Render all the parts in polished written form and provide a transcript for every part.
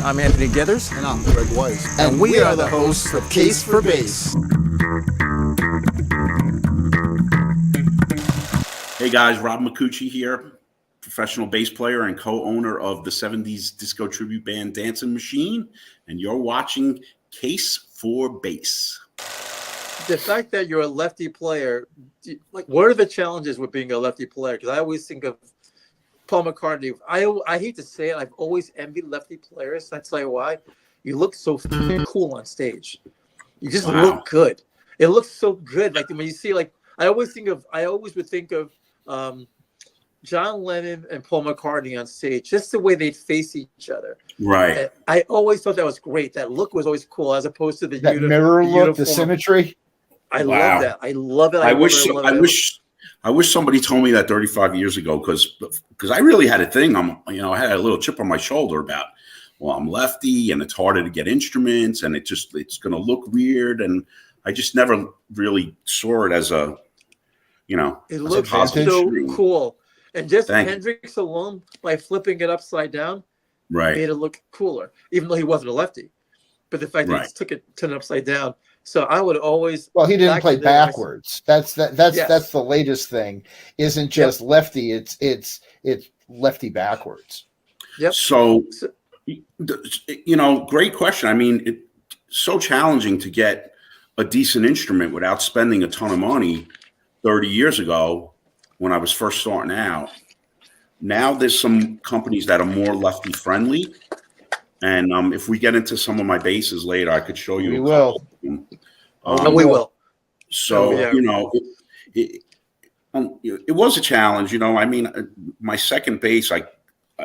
I'm Anthony Gethers. And I'm Greg Weiss. And we are the hosts of Case-4-BASS. Hey guys, Rob Miccuci here, professional bass player and co-owner of the 70s disco tribute band Dancing Machine, and you're watching Case-4-BASS. The fact that you're a lefty player, like, what are the challenges with being a lefty player? Because I always think of Paul McCartney. I hate to say it, I've always envied lefty players. That's like why you look so cool on stage. You just look good. It looks so good. Like when you see, like I always would think of John Lennon and Paul McCartney on stage, just the way they'd face each other. Right. And I always thought that was great. That look was always cool, as opposed to the mirror look, the symmetry. I love that. I love it. I wish somebody told me that 35 years ago, because I really had a thing. I had a little chip on my shoulder about, well, I'm lefty and it's harder to get instruments and it's going to look weird, and I just never really saw it as a, it looks so cool. And just Hendrix alone, by flipping it upside down, made it look cooler, even though he wasn't a lefty. But the fact that he took it, turned it upside down. So I would always. Well, he didn't play backwards. That's the latest thing. Isn't just lefty. It's lefty backwards. Yep. So, great question. I mean, it's so challenging to get a decent instrument without spending a ton of money 30 years ago when I was first starting out. Now there's some companies that are more lefty friendly. And if we get into some of my basses later, I could show you. We will. We will. So, it was a challenge. I mean, my second bass,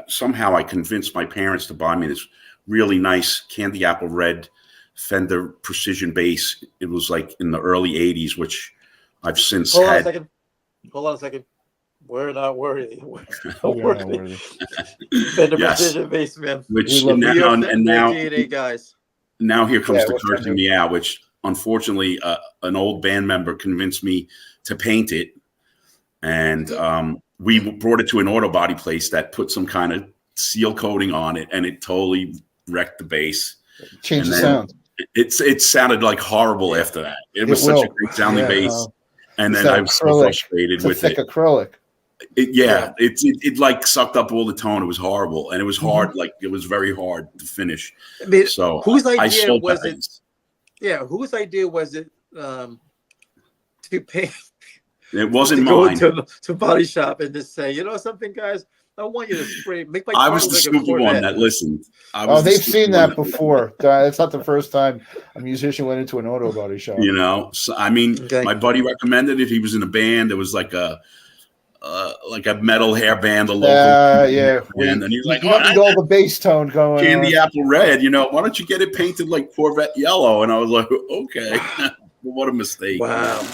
somehow I convinced my parents to buy me this really nice candy apple red Fender Precision bass. It was like in the early 80s, which I've since had. Hold on a second. We're not worthy. We're not worthy. Fender Precision bass, man. Which guys. Now here comes the cursing me out, which unfortunately an old band member convinced me to paint it, and we brought it to an auto body place that put some kind of seal coating on it, and it totally wrecked the bass. Changed the sound. It sounded like horrible after that. It was such a great sounding bass, and then I was so frustrated with it. Acrylic. It like sucked up all the tone. It was horrible, and it was hard. Like it was very hard to finish. I mean, so whose idea was it? Yeah, whose idea was it to paint? It wasn't mine. Go to a body shop and just say, something, guys, I want you to spray. Make my. I was the stupid one that listened. They've seen that before. It's not the first time a musician went into an auto body shop. So I mean, my buddy recommended it. He was in a band. It was like a metal hair band, a local band, and he was like, "You need all the bass tone going." Candy apple red, why don't you get it painted like Corvette yellow? And I was like, okay, what a mistake. Wow.